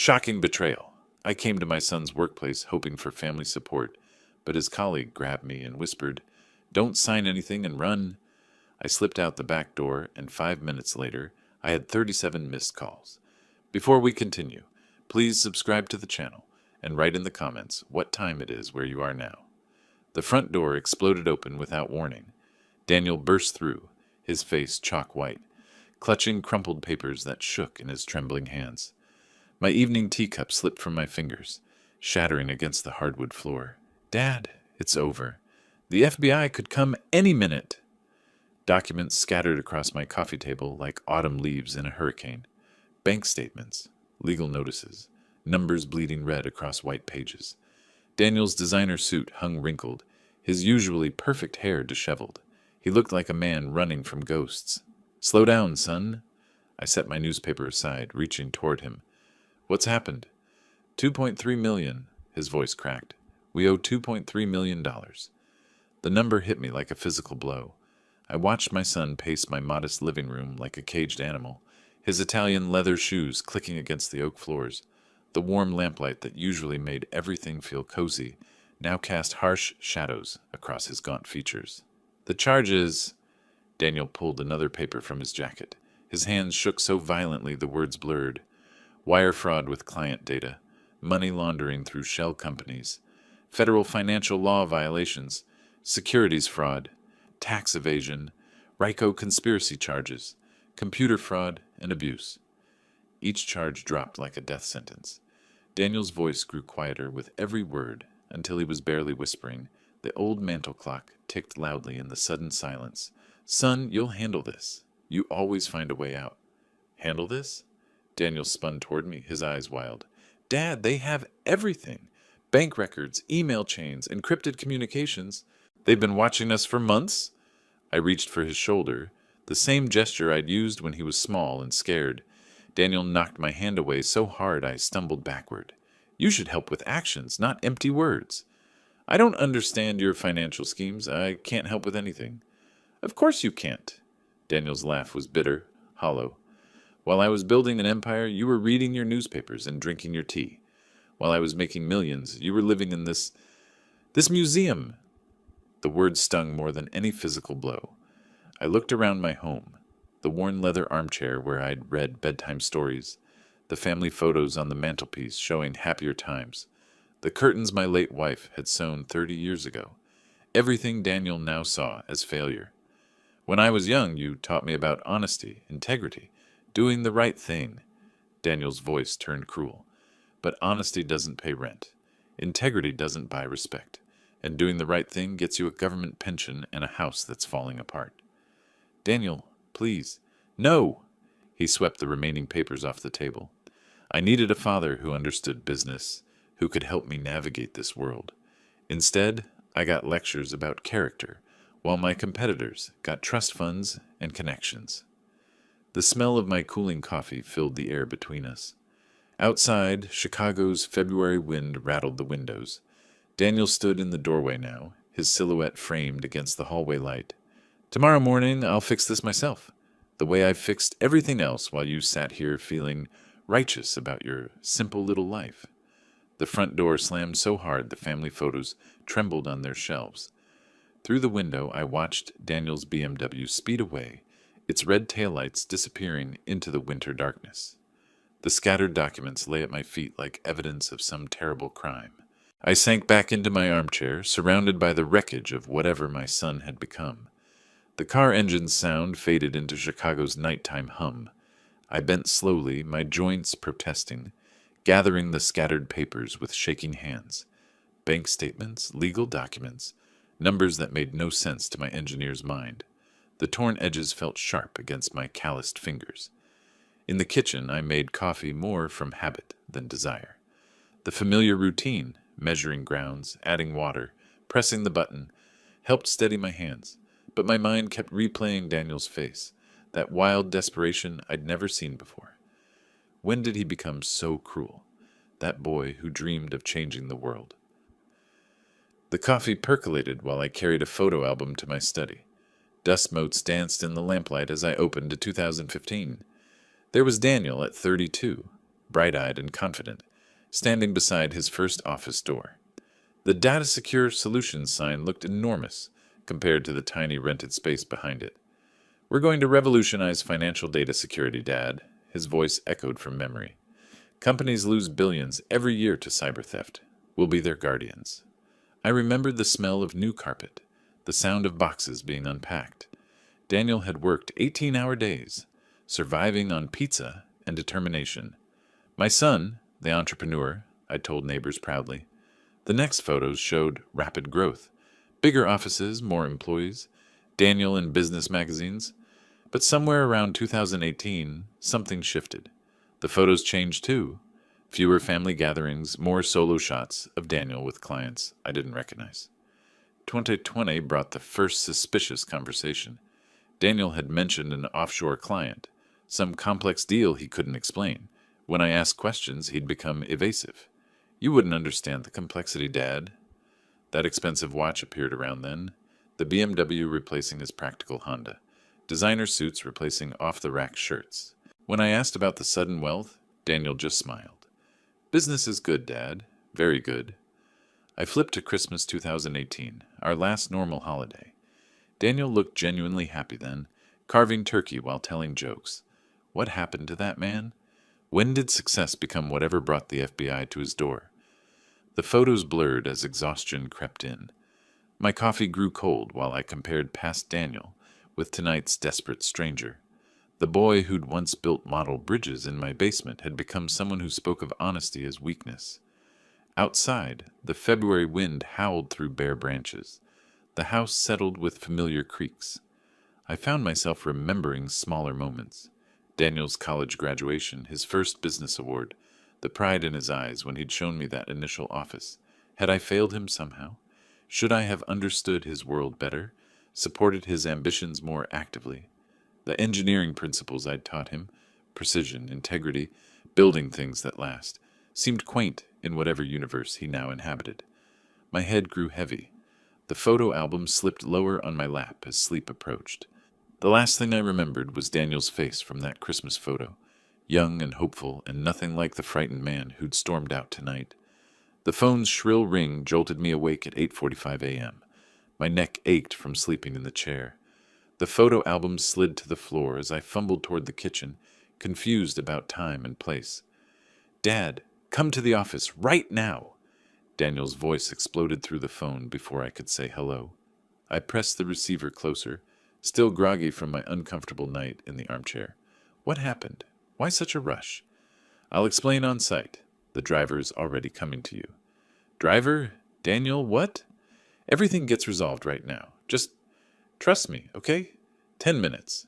Shocking betrayal. I came to my son's workplace hoping for family support, but his colleague grabbed me and whispered, "Don't sign anything and run." I slipped out the back door, and 5 minutes later, I had 37 missed calls. Before we continue, please subscribe to the channel and write in the comments what time it is where you are now. The front door exploded open without warning. Daniel burst through, his face chalk white, clutching crumpled papers that shook in his trembling hands. My evening teacup slipped from my fingers, shattering against the hardwood floor. "Dad, it's over. The FBI could come any minute." Documents scattered across my coffee table like autumn leaves in a hurricane. Bank statements, legal notices, numbers bleeding red across white pages. Daniel's designer suit hung wrinkled, his usually perfect hair disheveled. He looked like a man running from ghosts. "Slow down, son." I set my newspaper aside, reaching toward him. "What's happened?" $2.3 million, his voice cracked. "We owe $2.3 million. The number hit me like a physical blow. I watched my son pace my modest living room like a caged animal, his Italian leather shoes clicking against the oak floors. The warm lamplight that usually made everything feel cozy now cast harsh shadows across his gaunt features. "The charges—" Daniel pulled another paper from his jacket. His hands shook so violently the words blurred. "Wire fraud with client data, money laundering through shell companies, federal financial law violations, securities fraud, tax evasion, RICO conspiracy charges, computer fraud, and abuse." Each charge dropped like a death sentence. Daniel's voice grew quieter with every word until he was barely whispering. The old mantel clock ticked loudly in the sudden silence. "Son, you'll handle this. You always find a way out." "Handle this?" Daniel spun toward me, his eyes wild. "Dad, they have everything. Bank records, email chains, encrypted communications. They've been watching us for months." I reached for his shoulder, the same gesture I'd used when he was small and scared. Daniel knocked my hand away so hard I stumbled backward. "You should help with actions, not empty words." "I don't understand your financial schemes. I can't help with anything." "Of course you can't." Daniel's laugh was bitter, hollow. "While I was building an empire, you were reading your newspapers and drinking your tea. While I was making millions, you were living in this museum." The words stung more than any physical blow. I looked around my home, the worn leather armchair where I'd read bedtime stories, the family photos on the mantelpiece showing happier times, the curtains my late wife had sewn 30 years ago. Everything Daniel now saw as failure. "When I was young, you taught me about honesty, integrity, doing the right thing." Daniel's voice turned cruel. "But honesty doesn't pay rent. Integrity doesn't buy respect. And doing the right thing gets you a government pension and a house that's falling apart." "Daniel, please." "No!" He swept the remaining papers off the table. "I needed a father who understood business, who could help me navigate this world. Instead, I got lectures about character, while my competitors got trust funds and connections." The smell of my cooling coffee filled the air between us. Outside, Chicago's February wind rattled the windows. Daniel stood in the doorway now, his silhouette framed against the hallway light. "Tomorrow morning, I'll fix this myself, the way I've fixed everything else while you sat here feeling righteous about your simple little life." The front door slammed so hard the family photos trembled on their shelves. Through the window, I watched Daniel's BMW speed away, its red taillights disappearing into the winter darkness. The scattered documents lay at my feet like evidence of some terrible crime. I sank back into my armchair, surrounded by the wreckage of whatever my son had become. The car engine's sound faded into Chicago's nighttime hum. I bent slowly, my joints protesting, gathering the scattered papers with shaking hands. Bank statements, legal documents, numbers that made no sense to my engineer's mind. The torn edges felt sharp against my calloused fingers. In the kitchen, I made coffee more from habit than desire. The familiar routine, measuring grounds, adding water, pressing the button, helped steady my hands, but my mind kept replaying Daniel's face, that wild desperation I'd never seen before. When did he become so cruel? That boy who dreamed of changing the world. The coffee percolated while I carried a photo album to my study. Dust motes danced in the lamplight as I opened to 2015. There was Daniel at 32, bright-eyed and confident, standing beside his first office door. The Data Secure Solutions sign looked enormous compared to the tiny rented space behind it. "We're going to revolutionize financial data security, Dad," his voice echoed from memory. "Companies lose billions every year to cyber theft. We'll be their guardians." I remembered the smell of new carpet, the sound of boxes being unpacked. Daniel had worked 18-hour days, surviving on pizza and determination. "My son, the entrepreneur," I told neighbors proudly. The next photos showed rapid growth. Bigger offices, more employees, Daniel in business magazines. But somewhere around 2018, something shifted. The photos changed too. Fewer family gatherings, more solo shots of Daniel with clients I didn't recognize. 2020 brought the first suspicious conversation. Daniel had mentioned an offshore client, some complex deal he couldn't explain. When I asked questions, he'd become evasive. "You wouldn't understand the complexity, Dad." That expensive watch appeared around then, the BMW replacing his practical Honda, designer suits replacing off-the-rack shirts. When I asked about the sudden wealth, Daniel just smiled. "Business is good, Dad. Very good." I flipped to Christmas 2018, our last normal holiday. Daniel looked genuinely happy then, carving turkey while telling jokes. What happened to that man? When did success become whatever brought the FBI to his door? The photos blurred as exhaustion crept in. My coffee grew cold while I compared past Daniel with tonight's desperate stranger. The boy who'd once built model bridges in my basement had become someone who spoke of honesty as weakness. Outside, the February wind howled through bare branches. The house settled with familiar creaks. I found myself remembering smaller moments. Daniel's college graduation, his first business award, the pride in his eyes when he'd shown me that initial office. Had I failed him somehow? Should I have understood his world better, supported his ambitions more actively? The engineering principles I'd taught him, precision, integrity, building things that last, seemed quaint in whatever universe he now inhabited. My head grew heavy. The photo album slipped lower on my lap as sleep approached. The last thing I remembered was Daniel's face from that Christmas photo, young and hopeful and nothing like the frightened man who'd stormed out tonight. The phone's shrill ring jolted me awake at 8:45 a.m. My neck ached from sleeping in the chair. The photo album slid to the floor as I fumbled toward the kitchen, confused about time and place. "Dad, come to the office right now!" Daniel's voice exploded through the phone before I could say hello. I pressed the receiver closer, still groggy from my uncomfortable night in the armchair. "What happened? Why such a rush?" "I'll explain on site. The driver's already coming to you." "Driver? Daniel, what?" "Everything gets resolved right now. Just trust me, okay? 10 minutes.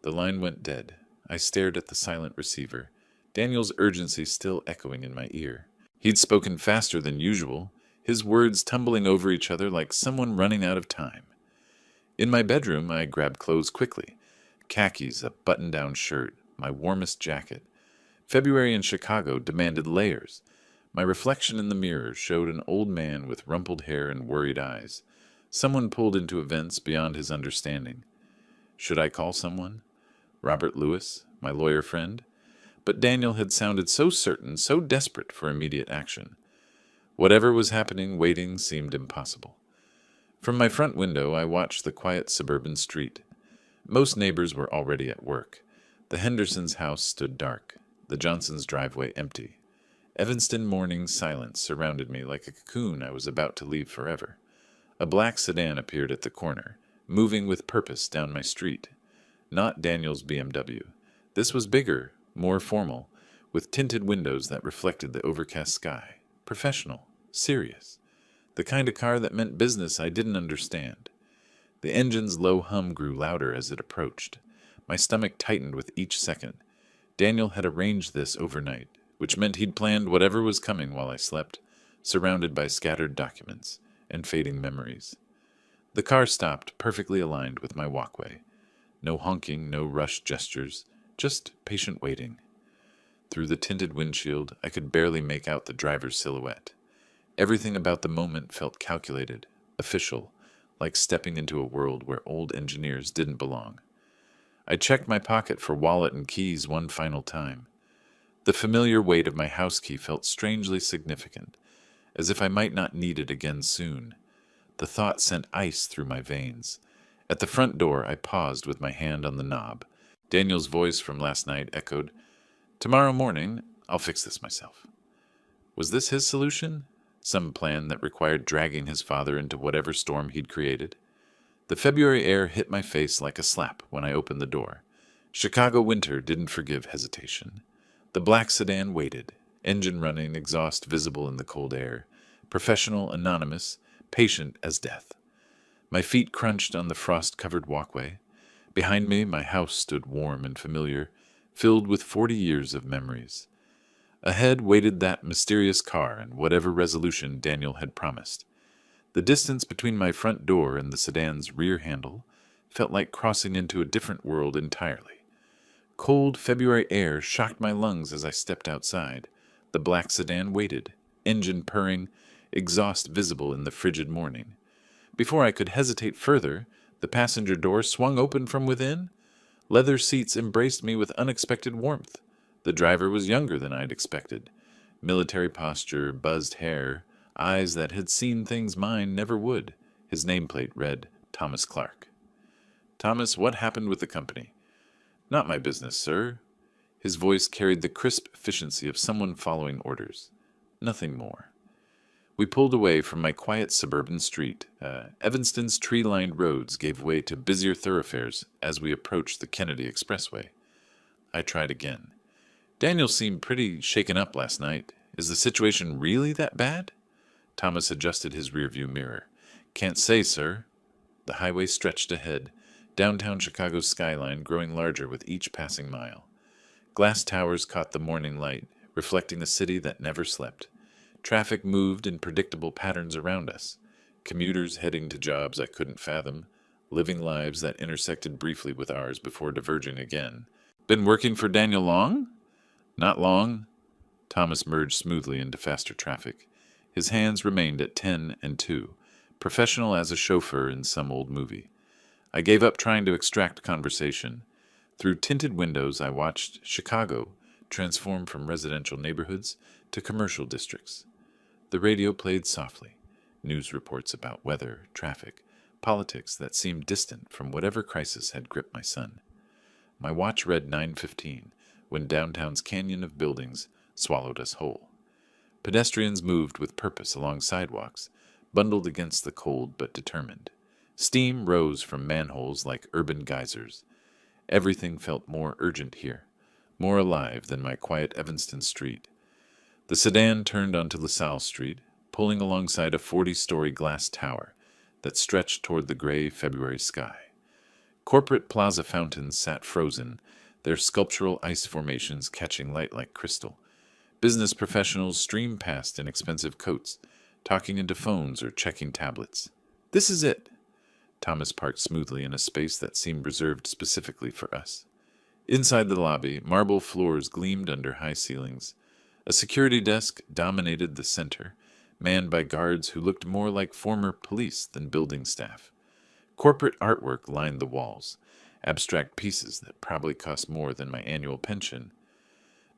The line went dead. I stared at the silent receiver, Daniel's urgency still echoing in my ear. He'd spoken faster than usual, his words tumbling over each other like someone running out of time. In my bedroom, I grabbed clothes quickly. Khakis, a button-down shirt, my warmest jacket. February in Chicago demanded layers. My reflection in the mirror showed an old man with rumpled hair and worried eyes. Someone pulled into events beyond his understanding. Should I call someone? Robert Lewis, my lawyer friend? But Daniel had sounded so certain, so desperate for immediate action. Whatever was happening, waiting seemed impossible. From my front window, I watched the quiet suburban street. Most neighbors were already at work. The Hendersons' house stood dark, the Johnsons' driveway empty. Evanston morning silence surrounded me like a cocoon I was about to leave forever. A black sedan appeared at the corner, moving with purpose down my street. Not Daniel's BMW. This was bigger, more formal, with tinted windows that reflected the overcast sky. Professional, serious. The kind of car that meant business I didn't understand. The engine's low hum grew louder as it approached. My stomach tightened with each second. Daniel had arranged this overnight, which meant he'd planned whatever was coming while I slept, surrounded by scattered documents and fading memories. The car stopped, perfectly aligned with my walkway. No honking, no rushed gestures, just patient waiting. Through the tinted windshield, I could barely make out the driver's silhouette. Everything about the moment felt calculated, official, like stepping into a world where old engineers didn't belong. I checked my pocket for wallet and keys one final time. The familiar weight of my house key felt strangely significant, as if I might not need it again soon. The thought sent ice through my veins. At the front door, I paused with my hand on the knob. Daniel's voice from last night echoed, "Tomorrow morning, I'll fix this myself." Was this his solution? Some plan that required dragging his father into whatever storm he'd created? The February air hit my face like a slap when I opened the door. Chicago winter didn't forgive hesitation. The black sedan waited, engine running, exhaust visible in the cold air, professional, anonymous, patient as death. My feet crunched on the frost-covered walkway. Behind me, my house stood warm and familiar, filled with 40 years of memories. Ahead waited that mysterious car and whatever resolution Daniel had promised. The distance between my front door and the sedan's rear handle felt like crossing into a different world entirely. Cold February air shocked my lungs as I stepped outside. The black sedan waited, engine purring, exhaust visible in the frigid morning. Before I could hesitate further, the passenger door swung open from within. Leather seats embraced me with unexpected warmth. The driver was younger than I'd expected. Military posture, buzzed hair, eyes that had seen things mine never would. His nameplate read, Thomas Clark. "Thomas, what happened with the company?" "Not my business, sir." His voice carried the crisp efficiency of someone following orders. Nothing more. We pulled away from my quiet suburban street. Evanston's tree-lined roads gave way to busier thoroughfares as we approached the Kennedy Expressway. I tried again. "Daniel seemed pretty shaken up last night. Is the situation really that bad?" Thomas adjusted his rearview mirror. "Can't say, sir." The highway stretched ahead, downtown Chicago's skyline growing larger with each passing mile. Glass towers caught the morning light, reflecting a city that never slept. Traffic moved in predictable patterns around us. Commuters heading to jobs I couldn't fathom, living lives that intersected briefly with ours before diverging again. "Been working for Daniel long?" "Not long." Thomas merged smoothly into faster traffic. His hands remained at 10 and 2, professional as a chauffeur in some old movie. I gave up trying to extract conversation. Through tinted windows, I watched Chicago transform from residential neighborhoods to commercial districts. The radio played softly, news reports about weather, traffic, politics that seemed distant from whatever crisis had gripped my son. My watch read 9:15 when downtown's canyon of buildings swallowed us whole. Pedestrians moved with purpose along sidewalks, bundled against the cold but determined. Steam rose from manholes like urban geysers. Everything felt more urgent here, more alive than my quiet Evanston street. The sedan turned onto LaSalle Street, pulling alongside a 40-story glass tower that stretched toward the gray February sky. Corporate plaza fountains sat frozen, their sculptural ice formations catching light like crystal. Business professionals streamed past in expensive coats, talking into phones or checking tablets. "This is it." Thomas parked smoothly in a space that seemed reserved specifically for us. Inside the lobby, marble floors gleamed under high ceilings. A security desk dominated the center, manned by guards who looked more like former police than building staff. Corporate artwork lined the walls, abstract pieces that probably cost more than my annual pension.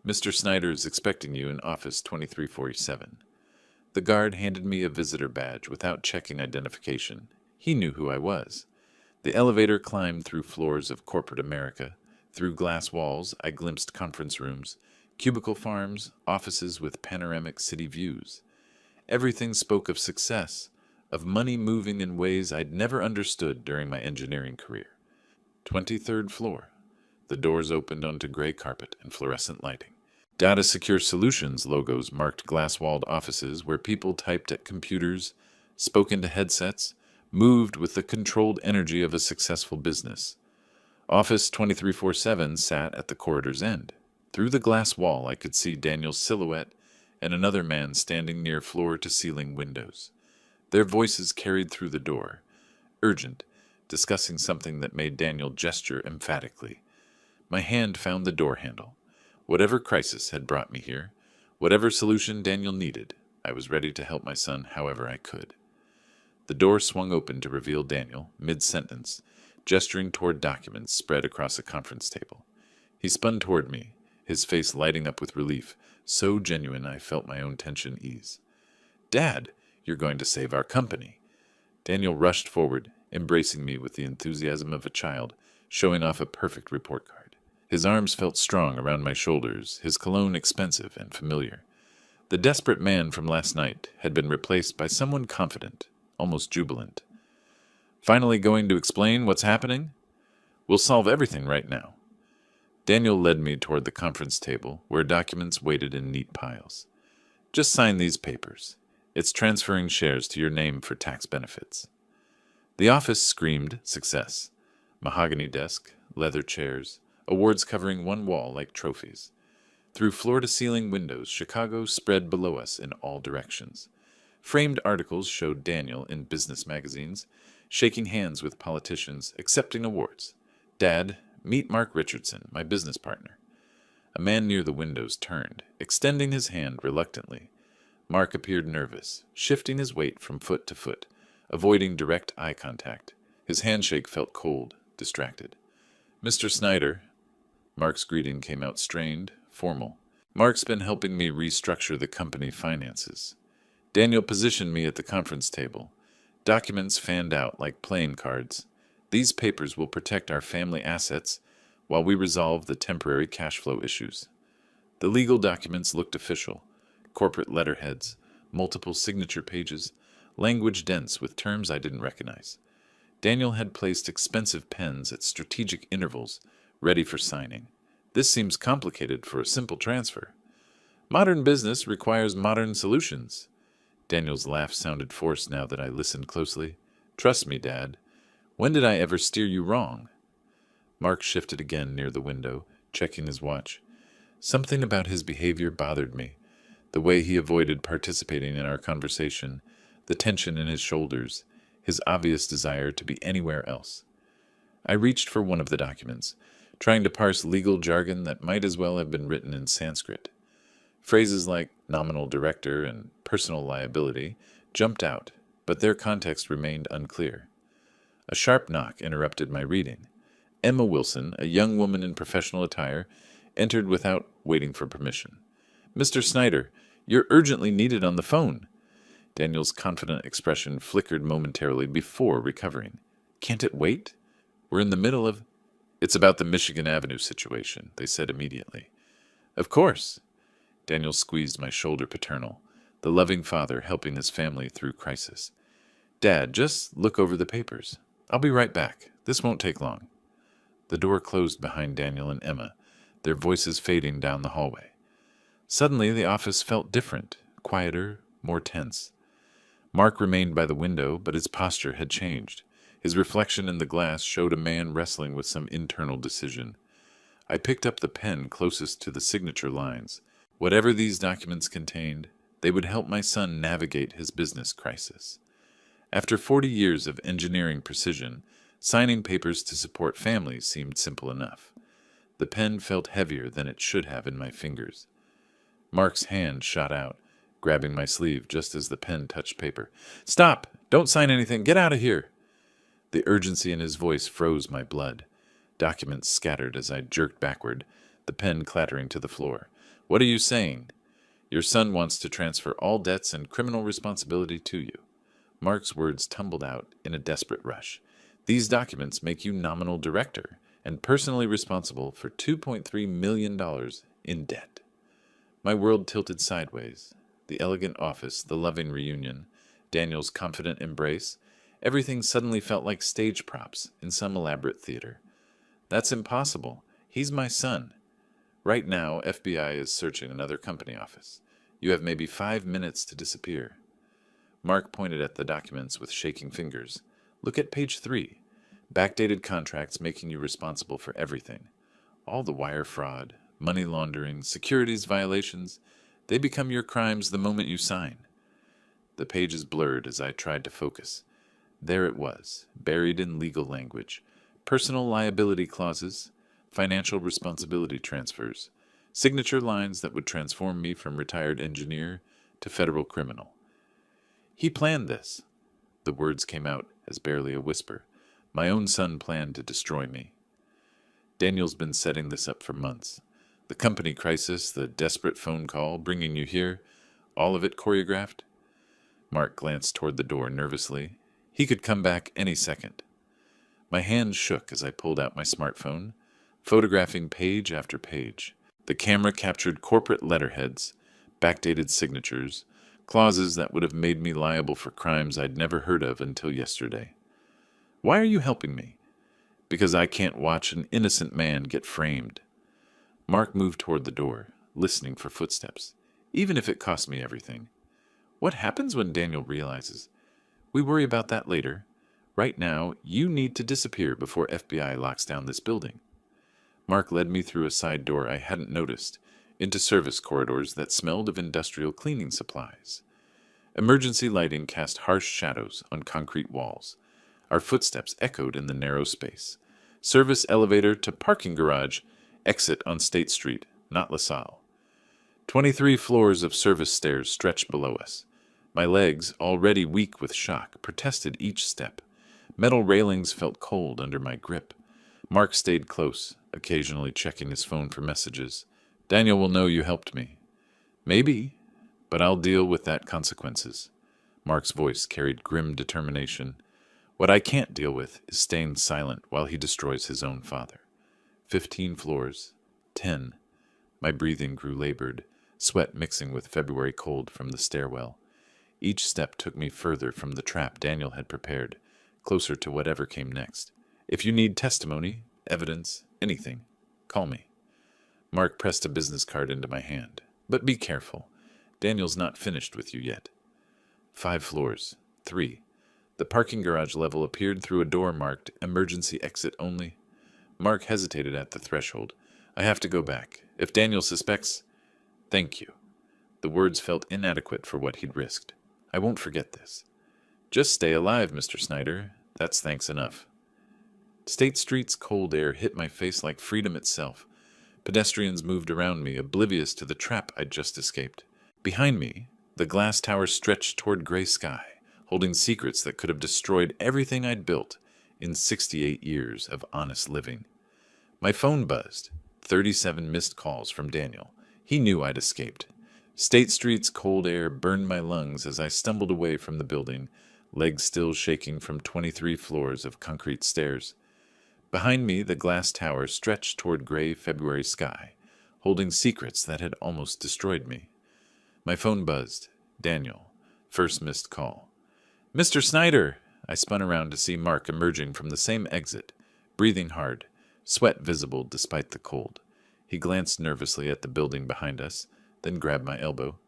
"Mr. Snyder is expecting you in office 2347. The guard handed me a visitor badge without checking identification. He knew who I was. The elevator climbed through floors of corporate America. Through glass walls, I glimpsed conference rooms, cubicle farms, offices with panoramic city views. Everything spoke of success, of money moving in ways I'd never understood during my engineering career. 23rd floor. The doors opened onto gray carpet and fluorescent lighting. Data Secure Solutions logos marked glass-walled offices where people typed at computers, spoke into headsets, moved with the controlled energy of a successful business. Office 2347 sat at the corridor's end. Through the glass wall, I could see Daniel's silhouette and another man standing near floor-to-ceiling windows. Their voices carried through the door, urgent, discussing something that made Daniel gesture emphatically. My hand found the door handle. Whatever crisis had brought me here, whatever solution Daniel needed, I was ready to help my son however I could. The door swung open to reveal Daniel, mid-sentence, gesturing toward documents spread across a conference table. He spun toward me, his face lighting up with relief, so genuine I felt my own tension ease. "Dad, you're going to save our company." Daniel rushed forward, embracing me with the enthusiasm of a child, showing off a perfect report card. His arms felt strong around my shoulders, his cologne expensive and familiar. The desperate man from last night had been replaced by someone confident, almost jubilant. "Finally going to explain what's happening? We'll solve everything right now." Daniel led me toward the conference table, where documents waited in neat piles. "Just sign these papers. It's transferring shares to your name for tax benefits." The office screamed success. Mahogany desk, leather chairs, awards covering one wall like trophies. Through floor-to-ceiling windows, Chicago spread below us in all directions. Framed articles showed Daniel in business magazines, shaking hands with politicians, accepting awards. "Dad, meet Mark Richardson, my business partner." A man near the windows turned, extending his hand reluctantly. Mark appeared nervous, shifting his weight from foot to foot, avoiding direct eye contact. His handshake felt cold, distracted. "Mr. Snyder." Mark's greeting came out strained, formal. "Mark's been helping me restructure the company finances." Daniel positioned me at the conference table. Documents fanned out like playing cards. "These papers will protect our family assets while we resolve the temporary cash flow issues." The legal documents looked official. Corporate letterheads, multiple signature pages, language dense with terms I didn't recognize. Daniel had placed expensive pens at strategic intervals, ready for signing. "This seems complicated for a simple transfer." "Modern business requires modern solutions." Daniel's laugh sounded forced now that I listened closely. "Trust me, Dad. When did I ever steer you wrong?" Mark shifted again near the window, checking his watch. Something about his behavior bothered me. The way he avoided participating in our conversation, the tension in his shoulders, his obvious desire to be anywhere else. I reached for one of the documents, trying to parse legal jargon that might as well have been written in Sanskrit. Phrases like nominal director and personal liability jumped out, but their context remained unclear. A sharp knock interrupted my reading. Emma Wilson, a young woman in professional attire, entered without waiting for permission. "Mr. Snyder, you're urgently needed on the phone." Daniel's confident expression flickered momentarily before recovering. "Can't it wait? We're in the middle of—" "It's about the Michigan Avenue situation," they said immediately. "Of course." Daniel squeezed my shoulder paternal, the loving father helping his family through crisis. "Dad, just look over the papers. I'll be right back. This won't take long." The door closed behind Daniel and Emma, their voices fading down the hallway. Suddenly the office felt different, quieter, more tense. Mark remained by the window, but his posture had changed. His reflection in the glass showed a man wrestling with some internal decision. I picked up the pen closest to the signature lines. Whatever these documents contained, they would help my son navigate his business crisis. After 40 years of engineering precision, signing papers to support families seemed simple enough. The pen felt heavier than it should have in my fingers. Mark's hand shot out, grabbing my sleeve just as the pen touched paper. "Stop! Don't sign anything! Get out of here!" The urgency in his voice froze my blood. Documents scattered as I jerked backward, the pen clattering to the floor. "What are you saying?" "Your son wants to transfer all debts and criminal responsibility to you." Mark's words tumbled out in a desperate rush. "These documents make you nominal director and personally responsible for $2.3 million in debt." My world tilted sideways. The elegant office, the loving reunion, Daniel's confident embrace, everything suddenly felt like stage props in some elaborate theater. "That's impossible. He's my son." "Right now, FBI is searching another company office. You have maybe 5 minutes to disappear." Mark pointed at the documents with shaking fingers. "Look at page 3. Backdated contracts making you responsible for everything. All the wire fraud, money laundering, securities violations, they become your crimes the moment you sign." The pages blurred as I tried to focus. There it was, buried in legal language. Personal liability clauses, financial responsibility transfers, signature lines that would transform me from retired engineer to federal criminal. "He planned this." The words came out as barely a whisper. "My own son planned to destroy me." Daniel's been setting this up for months. The company crisis, the desperate phone call bringing you here, all of it choreographed? Mark glanced toward the door nervously. He could come back any second. My hands shook as I pulled out my smartphone, photographing page after page. The camera captured corporate letterheads, backdated signatures, clauses that would have made me liable for crimes I'd never heard of until yesterday. Why are you helping me? Because I can't watch an innocent man get framed. Mark moved toward the door, listening for footsteps, even if it cost me everything. What happens when Daniel realizes? We worry about that later. Right now, you need to disappear before FBI locks down this building. Mark led me through a side door I hadn't noticed, into service corridors that smelled of industrial cleaning supplies. Emergency lighting cast harsh shadows on concrete walls. Our footsteps echoed in the narrow space. Service elevator to parking garage, exit on State Street, not LaSalle. 23 floors of service stairs stretched below us. My legs, already weak with shock, protested each step. Metal railings felt cold under my grip. Mark stayed close, occasionally checking his phone for messages. Daniel will know you helped me. Maybe, but I'll deal with that consequences. Mark's voice carried grim determination. What I can't deal with is staying silent while he destroys his own father. 15 floors. 10. My breathing grew labored, sweat mixing with February cold from the stairwell. Each step took me further from the trap Daniel had prepared, closer to whatever came next. If you need testimony, evidence, anything, call me. Mark pressed a business card into my hand. But be careful. Daniel's not finished with you yet. 5 floors. 3. The parking garage level appeared through a door marked emergency exit only. Mark hesitated at the threshold. I have to go back. If Daniel suspects... Thank you. The words felt inadequate for what he'd risked. I won't forget this. Just stay alive, Mr. Snyder. That's thanks enough. State Street's cold air hit my face like freedom itself. Pedestrians moved around me, oblivious to the trap I'd just escaped. Behind me, the glass tower stretched toward gray sky, holding secrets that could have destroyed everything I'd built in 68 years of honest living. My phone buzzed. 37 missed calls from Daniel. He knew I'd escaped. State Street's cold air burned my lungs as I stumbled away from the building, legs still shaking from 23 floors of concrete stairs. Behind me, the glass tower stretched toward gray February sky, holding secrets that had almost destroyed me. My phone buzzed. Daniel. First missed call. Mr. Snyder! I spun around to see Mark emerging from the same exit, breathing hard, sweat visible despite the cold. He glanced nervously at the building behind us, then grabbed my elbow.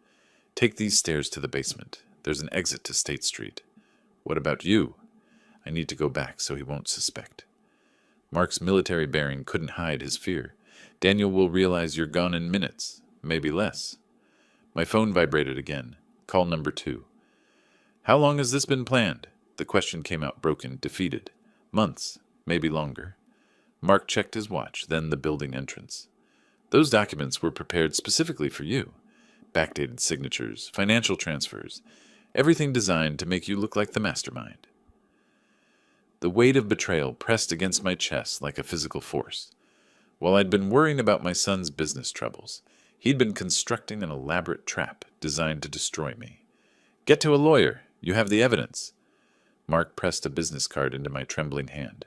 Take these stairs to the basement. There's an exit to State Street. What about you? I need to go back so he won't suspect. Mark's military bearing couldn't hide his fear. Daniel will realize you're gone in minutes, maybe less. My phone vibrated again. Call number 2. How long has this been planned? The question came out broken, defeated. Months, maybe longer. Mark checked his watch, then the building entrance. Those documents were prepared specifically for you. Backdated signatures, financial transfers, everything designed to make you look like the mastermind. The weight of betrayal pressed against my chest like a physical force. While I'd been worrying about my son's business troubles, he'd been constructing an elaborate trap designed to destroy me. Get to a lawyer. You have the evidence. Mark pressed a business card into my trembling hand.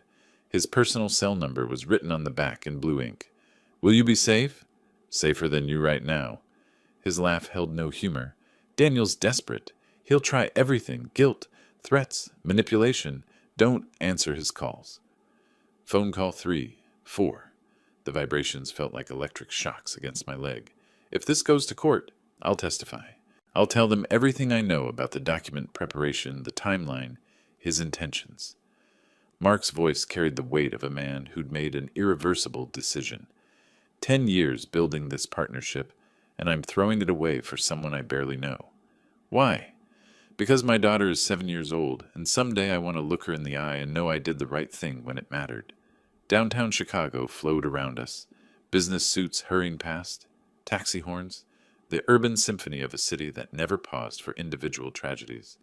His personal cell number was written on the back in blue ink. Will you be safe? Safer than you right now. His laugh held no humor. Daniel's desperate. He'll try everything. Guilt, threats, manipulation. Don't answer his calls. Phone call 3, 4. The vibrations felt like electric shocks against my leg. If this goes to court, I'll testify. I'll tell them everything I know about the document preparation, the timeline, his intentions. Mark's voice carried the weight of a man who'd made an irreversible decision. 10 years building this partnership, and I'm throwing it away for someone I barely know. Why? Because my daughter is 7 years old, and someday I want to look her in the eye and know I did the right thing when it mattered. Downtown Chicago flowed around us, business suits hurrying past, taxi horns, the urban symphony of a city that never paused for individual tragedies.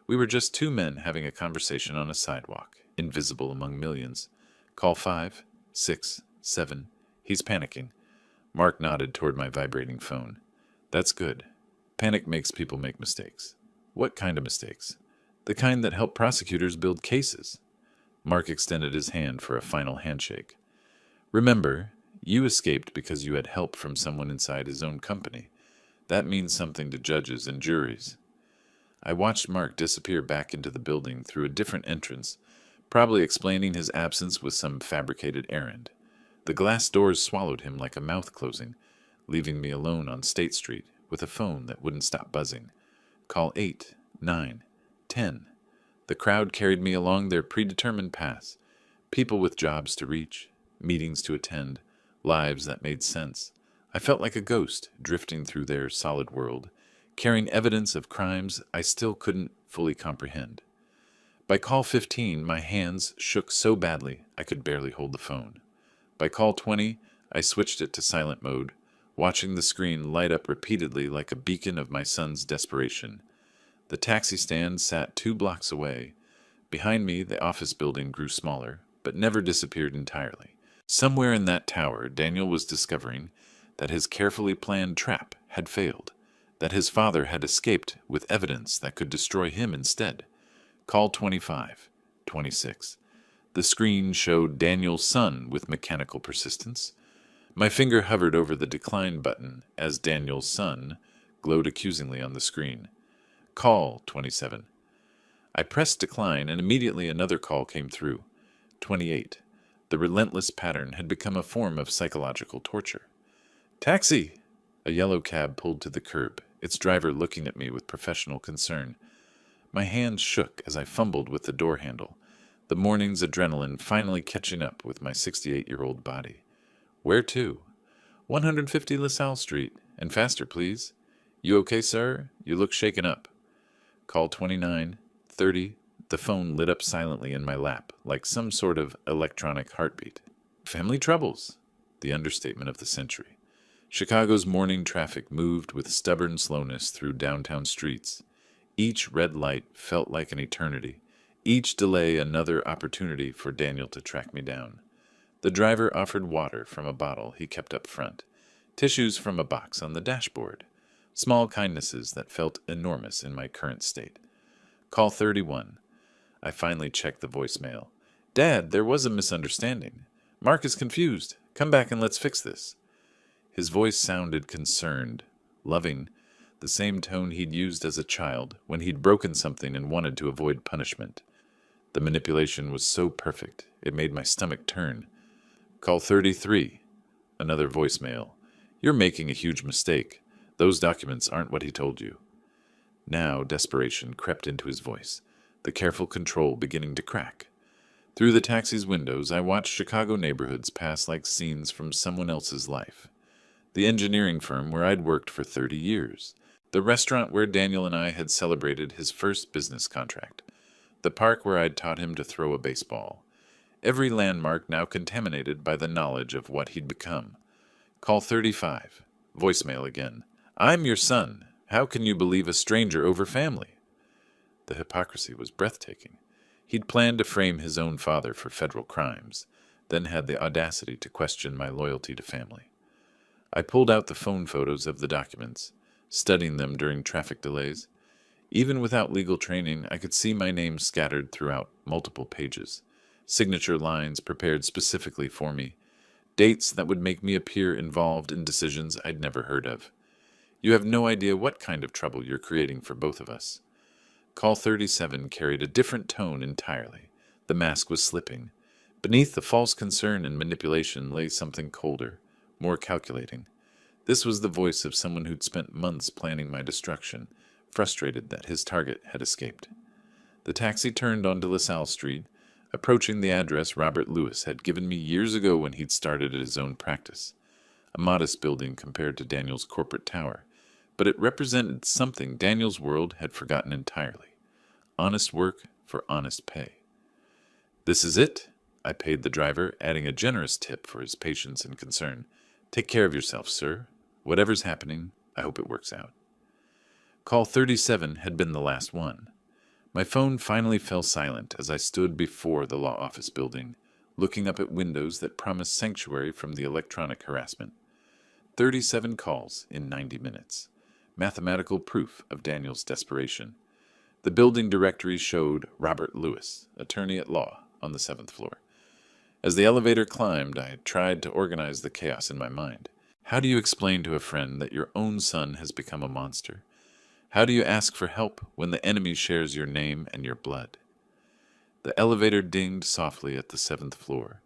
We were just 2 men having a conversation on a sidewalk, invisible among millions. Call 5, 6, 7. He's panicking. Mark nodded toward my vibrating phone. That's good. Panic makes people make mistakes. What kind of mistakes? The kind that help prosecutors build cases. Mark extended his hand for a final handshake. Remember, you escaped because you had help from someone inside his own company. That means something to judges and juries. I watched Mark disappear back into the building through a different entrance, probably explaining his absence with some fabricated errand. The glass doors swallowed him like a mouth closing, leaving me alone on State Street with a phone that wouldn't stop buzzing. Call 8, 9, 10. The crowd carried me along their predetermined paths. People with jobs to reach, meetings to attend, lives that made sense. I felt like a ghost drifting through their solid world, carrying evidence of crimes I still couldn't fully comprehend. By call 15, my hands shook so badly I could barely hold the phone. By call 20, I switched it to silent mode, watching the screen light up repeatedly like a beacon of my son's desperation. The taxi stand sat 2 blocks away. Behind me, the office building grew smaller, but never disappeared entirely. Somewhere in that tower, Daniel was discovering that his carefully planned trap had failed, that his father had escaped with evidence that could destroy him instead. Call 25, 26. The screen showed Daniel's son with mechanical persistence. My finger hovered over the decline button as Daniel's son glowed accusingly on the screen. Call 27. I pressed decline and immediately another call came through. 28. The relentless pattern had become a form of psychological torture. Taxi! A yellow cab pulled to the curb, its driver looking at me with professional concern. My hands shook as I fumbled with the door handle, the morning's adrenaline finally catching up with my 68-year-old body. Where to? 150 LaSalle Street, and faster, please. You okay, sir? You look shaken up. Call 29, 30. The phone lit up silently in my lap, like some sort of electronic heartbeat. Family troubles, the understatement of the century. Chicago's morning traffic moved with stubborn slowness through downtown streets. Each red light felt like an eternity, each delay another opportunity for Daniel to track me down. The driver offered water from a bottle he kept up front, tissues from a box on the dashboard, small kindnesses that felt enormous in my current state. Call 31. I finally checked the voicemail. Dad, there was a misunderstanding. Mark is confused. Come back and let's fix this. His voice sounded concerned, loving, the same tone he'd used as a child when he'd broken something and wanted to avoid punishment. The manipulation was so perfect, it made my stomach turn. Call 33. Another voicemail. You're making a huge mistake. Those documents aren't what he told you. Now desperation crept into his voice, the careful control beginning to crack. Through the taxi's windows, I watched Chicago neighborhoods pass like scenes from someone else's life. The engineering firm where I'd worked for 30 years. The restaurant where Daniel and I had celebrated his first business contract. The park where I'd taught him to throw a baseball. Every landmark now contaminated by the knowledge of what he'd become. Call 35. Voicemail again. I'm your son. How can you believe a stranger over family? The hypocrisy was breathtaking. He'd planned to frame his own father for federal crimes, then had the audacity to question my loyalty to family. I pulled out the phone photos of the documents, studying them during traffic delays. Even without legal training, I could see my name scattered throughout multiple pages, signature lines prepared specifically for me, dates that would make me appear involved in decisions I'd never heard of. You have no idea what kind of trouble you're creating for both of us. Call 37 carried a different tone entirely. The mask was slipping. Beneath the false concern and manipulation lay something colder, more calculating. This was the voice of someone who'd spent months planning my destruction, frustrated that his target had escaped. The taxi turned onto LaSalle Street, approaching the address Robert Lewis had given me years ago when he'd started at his own practice. A modest building compared to Daniel's corporate tower, but it represented something Daniel's world had forgotten entirely. Honest work for honest pay. This is it, I paid the driver, adding a generous tip for his patience and concern. Take care of yourself, sir. Whatever's happening, I hope it works out. Call 37 had been the last one. My phone finally fell silent as I stood before the law office building, looking up at windows that promised sanctuary from the electronic harassment. 37 calls in 90 minutes. Mathematical proof of Daniel's desperation. The building directory showed Robert Lewis, attorney at law, on the 7th floor. As the elevator climbed, I tried to organize the chaos in my mind. How do you explain to a friend that your own son has become a monster? How do you ask for help when the enemy shares your name and your blood? The elevator dinged softly at the 7th floor.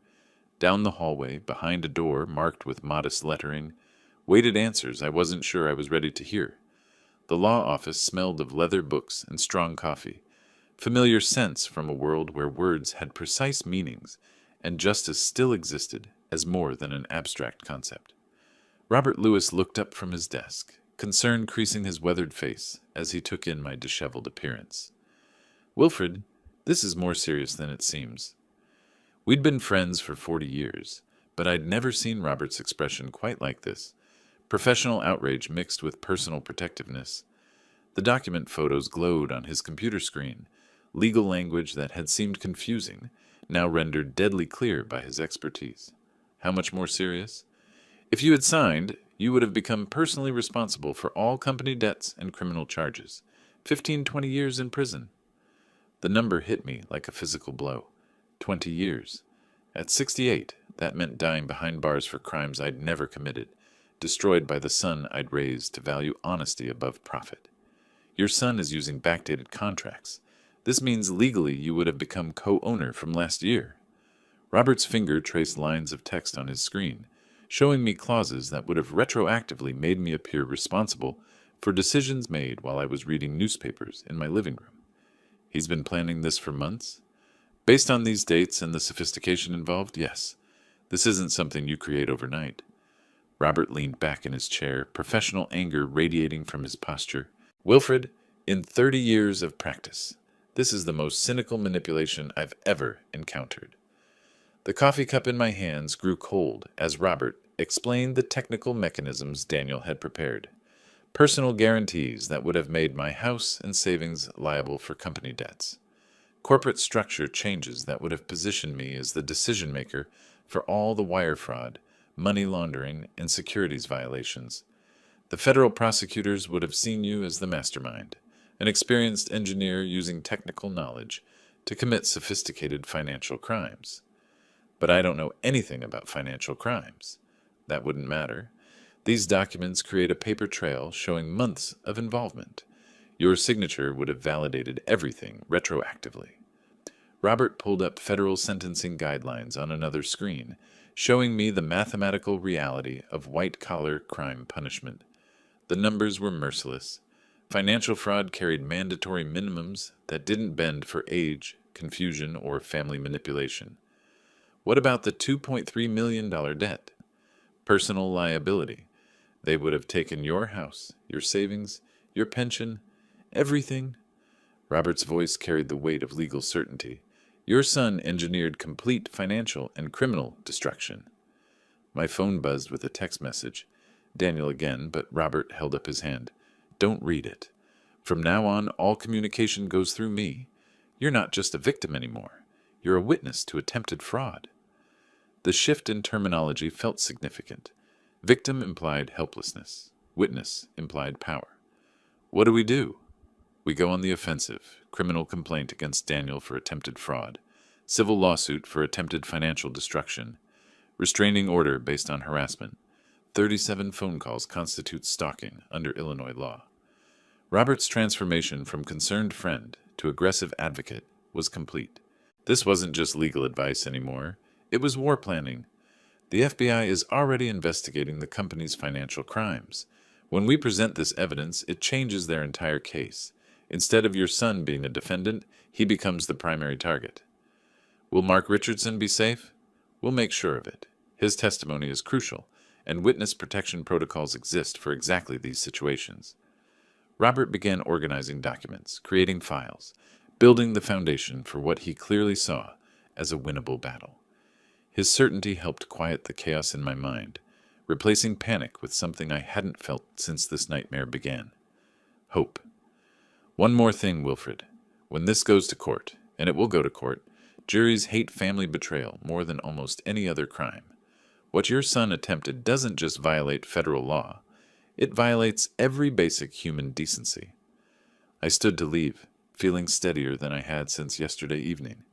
Down the hallway, behind a door marked with modest lettering, waited answers I wasn't sure I was ready to hear. The law office smelled of leather books and strong coffee, familiar scents from a world where words had precise meanings and justice still existed as more than an abstract concept. Robert Lewis looked up from his desk, concern creasing his weathered face as he took in my disheveled appearance. "Wilfred, this is more serious than it seems." We'd been friends for 40 years, but I'd never seen Robert's expression quite like this. Professional outrage mixed with personal protectiveness. The document photos glowed on his computer screen, legal language that had seemed confusing, now rendered deadly clear by his expertise. How much more serious? If you had signed, you would have become personally responsible for all company debts and criminal charges. 15-20 years in prison. The number hit me like a physical blow. 20 years. At 68, that meant dying behind bars for crimes I'd never committed, destroyed by the son I'd raised to value honesty above profit. Your son is using backdated contracts. This means legally you would have become co-owner from last year. Robert's finger traced lines of text on his screen, showing me clauses that would have retroactively made me appear responsible for decisions made while I was reading newspapers in my living room. He's been planning this for months? Based on these dates and the sophistication involved, yes. This isn't something you create overnight. Robert leaned back in his chair, professional anger radiating from his posture. "Wilfred, in 30 years of practice, this is the most cynical manipulation I've ever encountered." The coffee cup in my hands grew cold as Robert explained the technical mechanisms Daniel had prepared. Personal guarantees that would have made my house and savings liable for company debts. Corporate structure changes that would have positioned me as the decision-maker for all the wire fraud, money laundering, and securities violations. The federal prosecutors would have seen you as the mastermind, an experienced engineer using technical knowledge to commit sophisticated financial crimes. But I don't know anything about financial crimes. That wouldn't matter. These documents create a paper trail showing months of involvement. Your signature would have validated everything retroactively. Robert pulled up federal sentencing guidelines on another screen, showing me the mathematical reality of white-collar crime punishment. The numbers were merciless. Financial fraud carried mandatory minimums that didn't bend for age, confusion, or family manipulation. What about the $2.3 million debt? Personal liability. They would have taken your house, your savings, your pension, everything. Robert's voice carried the weight of legal certainty. Your son engineered complete financial and criminal destruction. My phone buzzed with a text message. Daniel again, but Robert held up his hand. "Don't read it. From now on, all communication goes through me. You're not just a victim anymore. You're a witness to attempted fraud." The shift in terminology felt significant. Victim implied helplessness. Witness implied power. What do? We go on the offensive. Criminal complaint against Daniel for attempted fraud. Civil lawsuit for attempted financial destruction. Restraining order based on harassment. 37 phone calls constitute stalking under Illinois law. Robert's transformation from concerned friend to aggressive advocate was complete. This wasn't just legal advice anymore. It was war planning. The FBI is already investigating the company's financial crimes. When we present this evidence, it changes their entire case. Instead of your son being a defendant, he becomes the primary target. Will Mark Richardson be safe? We'll make sure of it. His testimony is crucial, and witness protection protocols exist for exactly these situations. Robert began organizing documents, creating files, building the foundation for what he clearly saw as a winnable battle. His certainty helped quiet the chaos in my mind, replacing panic with something I hadn't felt since this nightmare began. Hope. One more thing, Wilfred. When this goes to court, and it will go to court, juries hate family betrayal more than almost any other crime. What your son attempted doesn't just violate federal law, it violates every basic human decency. I stood to leave, feeling steadier than I had since yesterday evening.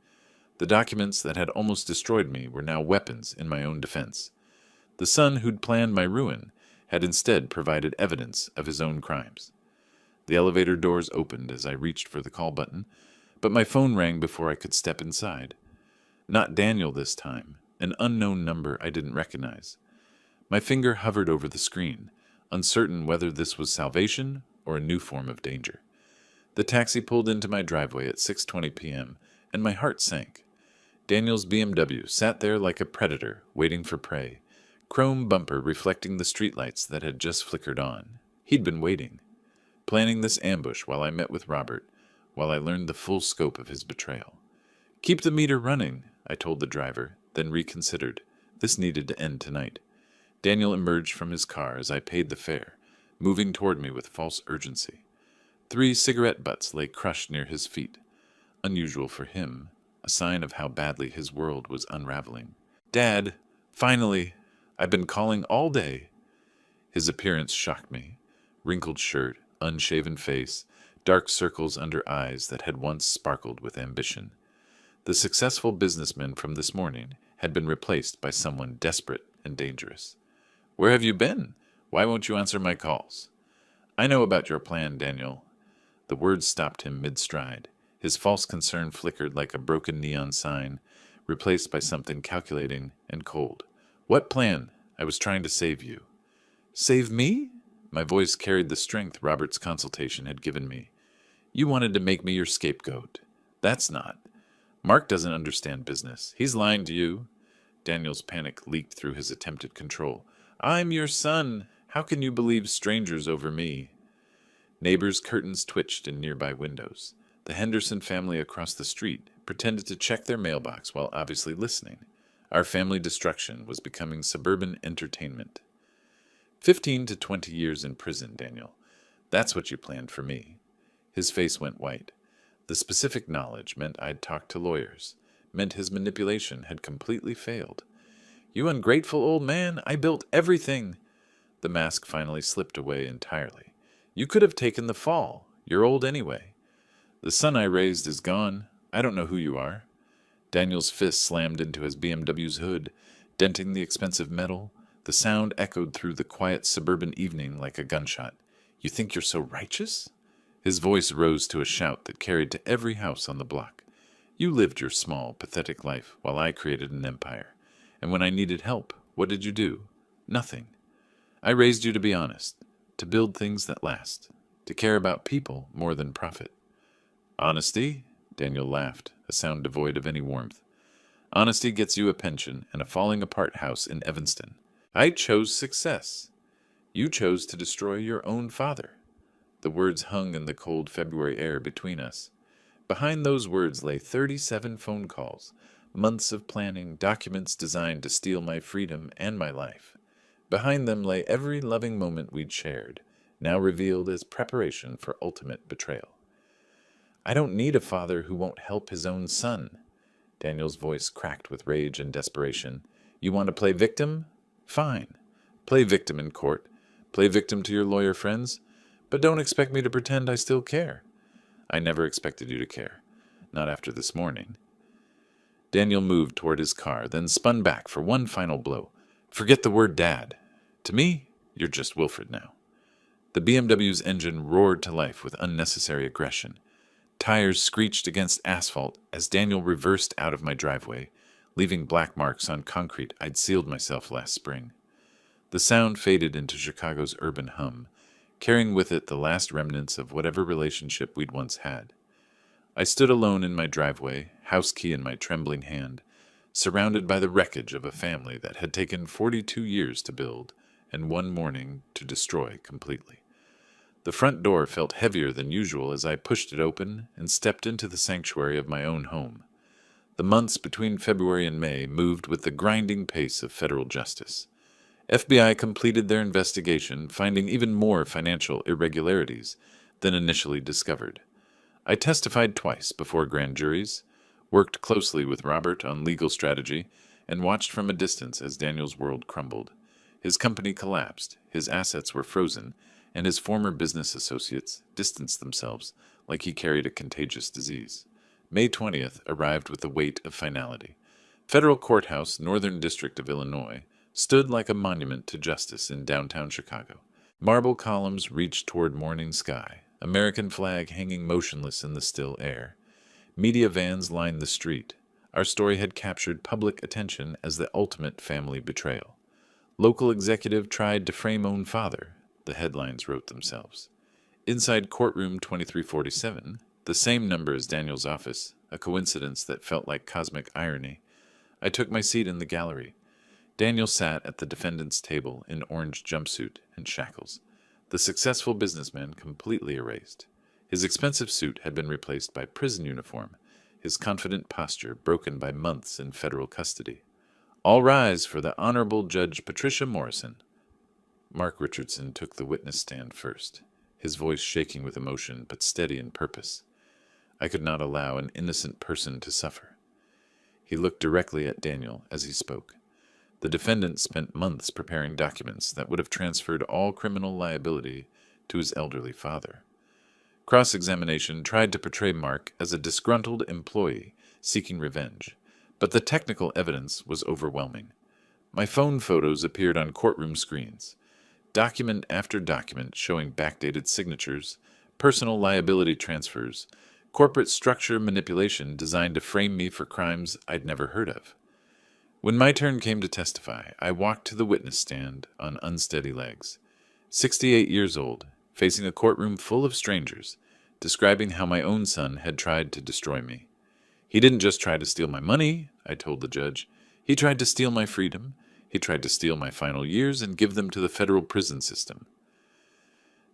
The documents that had almost destroyed me were now weapons in my own defense. The son who'd planned my ruin had instead provided evidence of his own crimes. The elevator doors opened as I reached for the call button, but my phone rang before I could step inside. Not Daniel this time, an unknown number I didn't recognize. My finger hovered over the screen, uncertain whether this was salvation or a new form of danger. The taxi pulled into my driveway at 6:20 p.m., and my heart sank. Daniel's BMW sat there like a predator, waiting for prey, chrome bumper reflecting the streetlights that had just flickered on. He'd been waiting, planning this ambush while I met with Robert, while I learned the full scope of his betrayal. "Keep the meter running," I told the driver, then reconsidered. This needed to end tonight. Daniel emerged from his car as I paid the fare, moving toward me with false urgency. 3 cigarette butts lay crushed near his feet. Unusual for him, a sign of how badly his world was unraveling. "Dad, finally! I've been calling all day." His appearance shocked me. Wrinkled shirt, unshaven face, dark circles under eyes that had once sparkled with ambition. The successful businessman from this morning had been replaced by someone desperate and dangerous. "Where have you been? Why won't you answer my calls?" "I know about your plan, Daniel." The words stopped him mid-stride. His false concern flickered like a broken neon sign, replaced by something calculating and cold. "What plan? I was trying to save you." "Save me?" My voice carried the strength Robert's consultation had given me. "You wanted to make me your scapegoat. That's not. Mark doesn't understand business. He's lying to you." Daniel's panic leaked through his attempted control. "I'm your son. How can you believe strangers over me?" Neighbors' curtains twitched in nearby windows. The Henderson family across the street pretended to check their mailbox while obviously listening. Our family destruction was becoming suburban entertainment. 15 to 20 years in prison, Daniel. That's what you planned for me. His face went white. The specific knowledge meant I'd talked to lawyers, meant his manipulation had completely failed. "You ungrateful old man, I built everything." The mask finally slipped away entirely. "You could have taken the fall. You're old anyway. The son I raised is gone. I don't know who you are." Daniel's fist slammed into his BMW's hood, denting the expensive metal. The sound echoed through the quiet suburban evening like a gunshot. "You think you're so righteous?" His voice rose to a shout that carried to every house on the block. "You lived your small, pathetic life while I created an empire. And when I needed help, what did you do? Nothing. I raised you to be honest, to build things that last, to care about people more than profit." "Honesty?" Daniel laughed, a sound devoid of any warmth. "Honesty gets you a pension and a falling-apart house in Evanston. I chose success. You chose to destroy your own father." The words hung in the cold February air between us. Behind those words lay 37 phone calls, months of planning, documents designed to steal my freedom and my life. Behind them lay every loving moment we'd shared, now revealed as preparation for ultimate betrayal. "I don't need a father who won't help his own son." Daniel's voice cracked with rage and desperation. "You want to play victim? Fine. Play victim in court. Play victim to your lawyer friends. But don't expect me to pretend I still care. I never expected you to care. Not after this morning." Daniel moved toward his car, then spun back for one final blow. "Forget the word dad. To me, you're just Wilfred now." The BMW's engine roared to life with unnecessary aggression. Tires screeched against asphalt as Daniel reversed out of my driveway, leaving black marks on concrete I'd sealed myself last spring. The sound faded into Chicago's urban hum, carrying with it the last remnants of whatever relationship we'd once had. I stood alone in my driveway, house key in my trembling hand, surrounded by the wreckage of a family that had taken 42 years to build and one morning to destroy completely. The front door felt heavier than usual as I pushed it open and stepped into the sanctuary of my own home. The months between February and May moved with the grinding pace of federal justice. FBI completed their investigation, finding even more financial irregularities than initially discovered. I testified twice before grand juries, worked closely with Robert on legal strategy, and watched from a distance as Daniel's world crumbled. His company collapsed, his assets were frozen, and his former business associates distanced themselves like he carried a contagious disease. May 20th arrived with the weight of finality. Federal Courthouse, Northern District of Illinois, stood like a monument to justice in downtown Chicago. Marble columns reached toward morning sky, American flag hanging motionless in the still air. Media vans lined the street. Our story had captured public attention as the ultimate family betrayal. Local executive tried to frame own father, the headlines wrote themselves. Inside courtroom 2347, the same number as Daniel's office, a coincidence that felt like cosmic irony, I took my seat in the gallery. Daniel sat at the defendant's table in orange jumpsuit and shackles, the successful businessman completely erased. His expensive suit had been replaced by prison uniform, his confident posture broken by months in federal custody. All rise for the Honorable Judge Patricia Morrison. Mark Richardson took the witness stand first, his voice shaking with emotion but steady in purpose. I could not allow an innocent person to suffer. He looked directly at Daniel as he spoke. The defendant spent months preparing documents that would have transferred all criminal liability to his elderly father. Cross-examination tried to portray Mark as a disgruntled employee seeking revenge, but the technical evidence was overwhelming. My phone photos appeared on courtroom screens, document after document showing backdated signatures, personal liability transfers, corporate structure manipulation designed to frame me for crimes I'd never heard of. When my turn came to testify, I walked to the witness stand on unsteady legs. 68 years old, facing a courtroom full of strangers, describing how my own son had tried to destroy me. He didn't just try to steal my money, I told the judge. He tried to steal my freedom. He tried to steal my final years and give them to the federal prison system.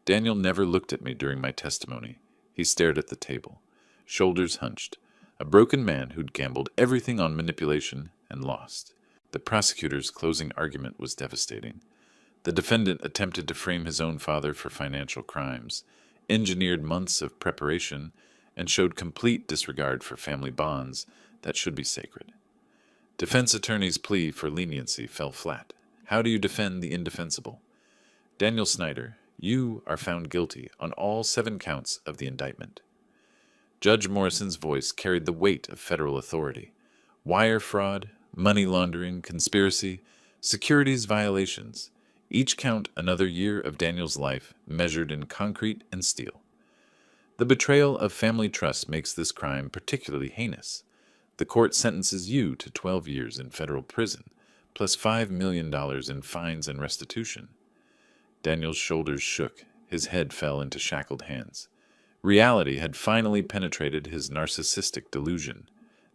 Daniel never looked at me during my testimony. He stared at the table, shoulders hunched, a broken man who'd gambled everything on manipulation and lost. The prosecutor's closing argument was devastating. The defendant attempted to frame his own father for financial crimes, engineered months of preparation, and showed complete disregard for family bonds that should be sacred. Defense attorney's plea for leniency fell flat. How do you defend the indefensible? Daniel Snyder, you are found guilty on all 7 counts of the indictment. Judge Morrison's voice carried the weight of federal authority. Wire fraud, money laundering, conspiracy, securities violations, each count another year of Daniel's life measured in concrete and steel. The betrayal of family trust makes this crime particularly heinous. The court sentences you to 12 years in federal prison, plus $5 million in fines and restitution. Daniel's shoulders shook, his head fell into shackled hands. Reality had finally penetrated his narcissistic delusion.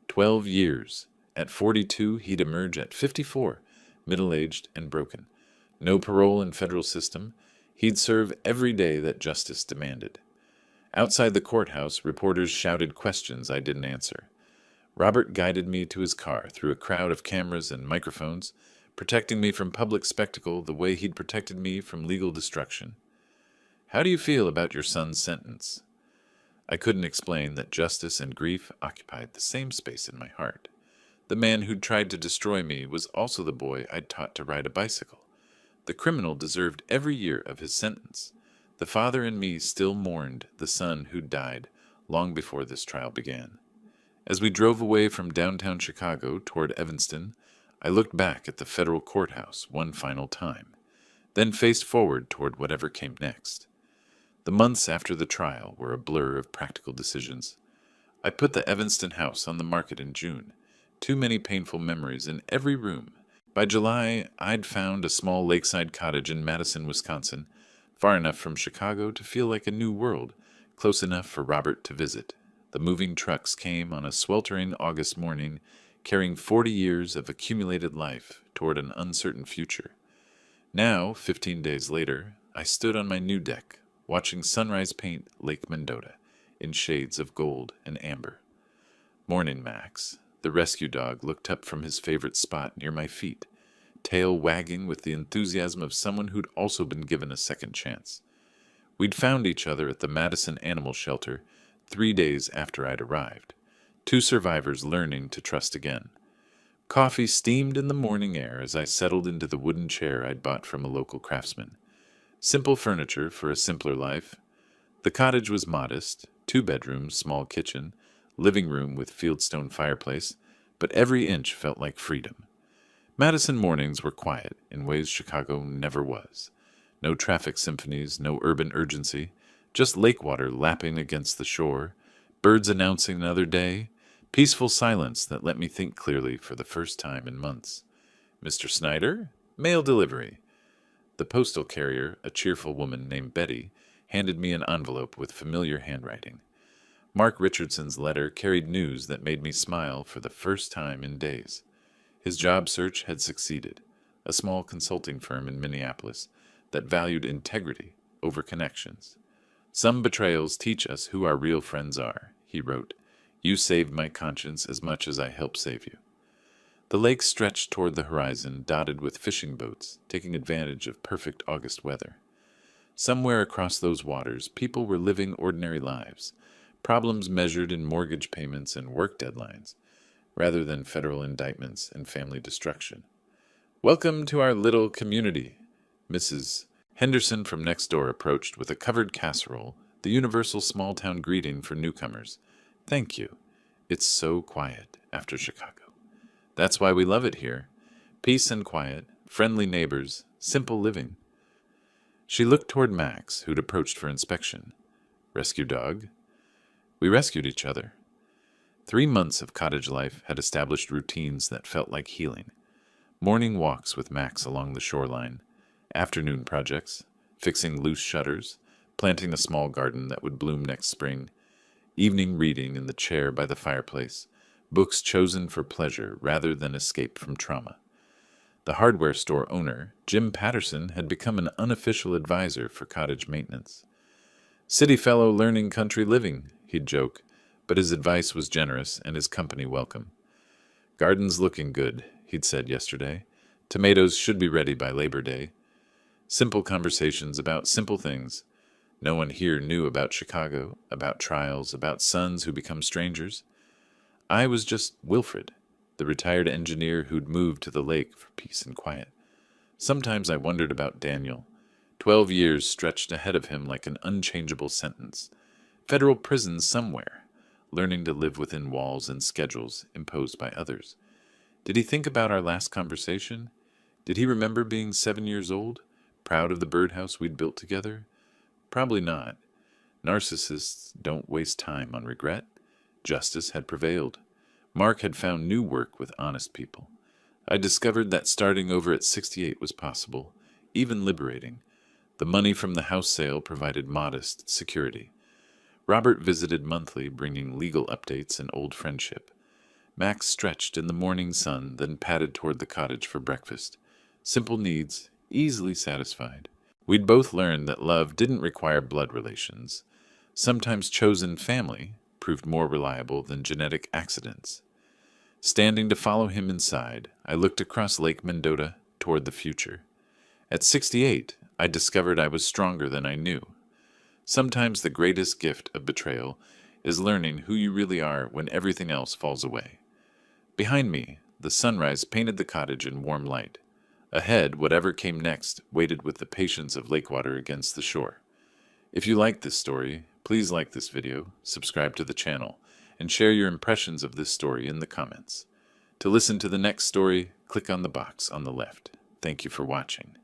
12 years. At 42, he'd emerge at 54, middle-aged and broken. No parole in federal system. He'd serve every day that justice demanded. Outside the courthouse, reporters shouted questions I didn't answer. Robert guided me to his car through a crowd of cameras and microphones, protecting me from public spectacle the way he'd protected me from legal destruction. How do you feel about your son's sentence? I couldn't explain that justice and grief occupied the same space in my heart. The man who'd tried to destroy me was also the boy I'd taught to ride a bicycle. The criminal deserved every year of his sentence. The father in me still mourned the son who'd died long before this trial began. As we drove away from downtown Chicago toward Evanston, I looked back at the federal courthouse one final time, then faced forward toward whatever came next. The months after the trial were a blur of practical decisions. I put the Evanston house on the market in June. Too many painful memories in every room. By July, I'd found a small lakeside cottage in Madison, Wisconsin, far enough from Chicago to feel like a new world, close enough for Robert to visit. The moving trucks came on a sweltering August morning, carrying 40 years of accumulated life toward an uncertain future. Now, 15 days later, I stood on my new deck, watching sunrise paint Lake Mendota in shades of gold and amber. Morning, Max. The rescue dog looked up from his favorite spot near my feet, tail wagging with the enthusiasm of someone who'd also been given a second chance. We'd found each other at the Madison Animal Shelter 3 days after I'd arrived, 2 survivors learning to trust again. Coffee steamed in the morning air as I settled into the wooden chair I'd bought from a local craftsman. Simple furniture for a simpler life. The cottage was modest, 2 bedrooms, small kitchen, living room with fieldstone fireplace, but every inch felt like freedom. Madison mornings were quiet in ways Chicago never was. No traffic symphonies, no urban urgency, just lake water lapping against the shore, birds announcing another day, peaceful silence that let me think clearly for the first time in months. Mr. Snyder? Mail delivery. The postal carrier, a cheerful woman named Betty, handed me an envelope with familiar handwriting. Mark Richardson's letter carried news that made me smile for the first time in days. His job search had succeeded, a small consulting firm in Minneapolis that valued integrity over connections. Some betrayals teach us who our real friends are, he wrote. You saved my conscience as much as I helped save you. The lake stretched toward the horizon, dotted with fishing boats, taking advantage of perfect August weather. Somewhere across those waters, people were living ordinary lives, problems measured in mortgage payments and work deadlines, rather than federal indictments and family destruction. Welcome to our little community. Mrs. Henderson from next door approached with a covered casserole, the universal small-town greeting for newcomers. Thank you. It's so quiet after Chicago. That's why we love it here. Peace and quiet, friendly neighbors, simple living. She looked toward Max, who'd approached for inspection. Rescue dog? We rescued each other. 3 months of cottage life had established routines that felt like healing. Morning walks with Max along the shoreline, afternoon projects, fixing loose shutters, planting a small garden that would bloom next spring, evening reading in the chair by the fireplace, books chosen for pleasure rather than escape from trauma. The hardware store owner, Jim Patterson, had become an unofficial advisor for cottage maintenance. City fellow learning country living, he'd joke, but his advice was generous and his company welcome. Garden's looking good, he'd said yesterday. Tomatoes should be ready by Labor Day. Simple conversations about simple things. No one here knew about Chicago, about trials, about sons who become strangers. I was just Wilfred, the retired engineer who'd moved to the lake for peace and quiet. Sometimes I wondered about Daniel. 12 years stretched ahead of him like an unchangeable sentence. Federal prison somewhere, learning to live within walls and schedules imposed by others. Did he think about our last conversation? Did he remember being 7 years old, proud of the birdhouse we'd built together? Probably not. Narcissists don't waste time on regret. Justice had prevailed. Mark had found new work with honest people. I discovered that starting over at 68 was possible, even liberating. The money from the house sale provided modest security. Robert visited monthly, bringing legal updates and old friendship. Max stretched in the morning sun, then padded toward the cottage for breakfast. Simple needs, easily satisfied. We'd both learned that love didn't require blood relations. Sometimes chosen family proved more reliable than genetic accidents. Standing to follow him inside, I looked across Lake Mendota toward the future. At 68, I discovered I was stronger than I knew. Sometimes the greatest gift of betrayal is learning who you really are when everything else falls away. Behind me, the sunrise painted the cottage in warm light. Ahead, whatever came next waited with the patience of lake water against the shore. If you like this story, please like this video, subscribe to the channel, and share your impressions of this story in the comments. To listen to the next story, click on the box on the left. Thank you for watching.